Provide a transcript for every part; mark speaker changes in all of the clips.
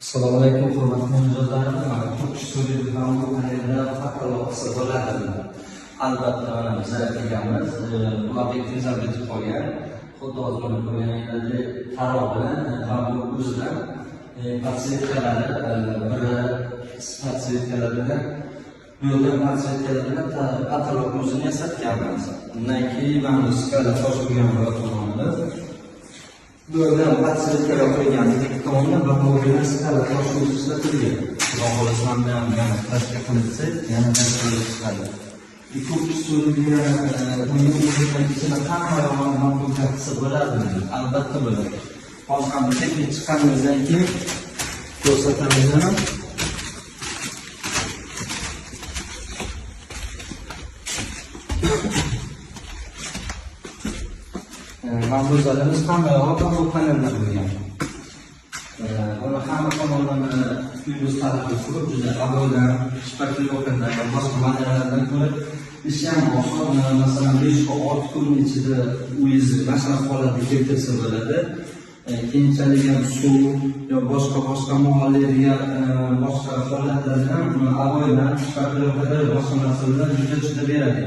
Speaker 1: Assalomu alaykum, hurmatli mijozlarimiz. Mana Turk Studio bu panelda faqat bo'ladi. Albatta mana biz aytganmiz, bu obyekt etib qo'ygan. Xuddi hozir ko'rganingizdek tarog bilan va bu o'zidan podsvetkalari, biri podsvetkalar bilan bu yerda podsvetkalar bilan patolog o'zini yasatganmiz. Undan keyin mana bu skala toshilgan tomonimiz. Bu yerda podsvetkalar qo'yganmiz, ikki tomonda va bu yerda skala toshib ishlatilgan. Xudo xohlasa ham tashkil qilinsa, yana tashkil chiqadi. Turk Studio uning ichida hamma mamlakatda bo'ladi, albatta bo'ladi. Hozir ham texnik chiqqanimizdan keyin ko'rsatamiz. Ma'lumotlarimiz hamma yoqda bu panelda bo'lgan. Buni hamma tomonlama uyimiz tarafga surib, juda avvaldan shpakilovkadan va boshqa materiallardan ko'ra ishi ham oson. Masalan, 5-6 kun ichida uyingizni mashina holatiga keltirsa bo'ladi. Keyinchalik ham suv yo boshqa muammolarga boshqa holatlardan avvaldan shpakilovkada boshqa narsalar juda beradi.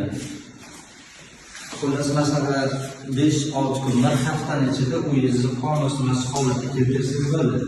Speaker 1: Xullas, masalan 5-6 kun, bir haftani ichida uyingizni qonun holatga keltirsangiz bo'ladi.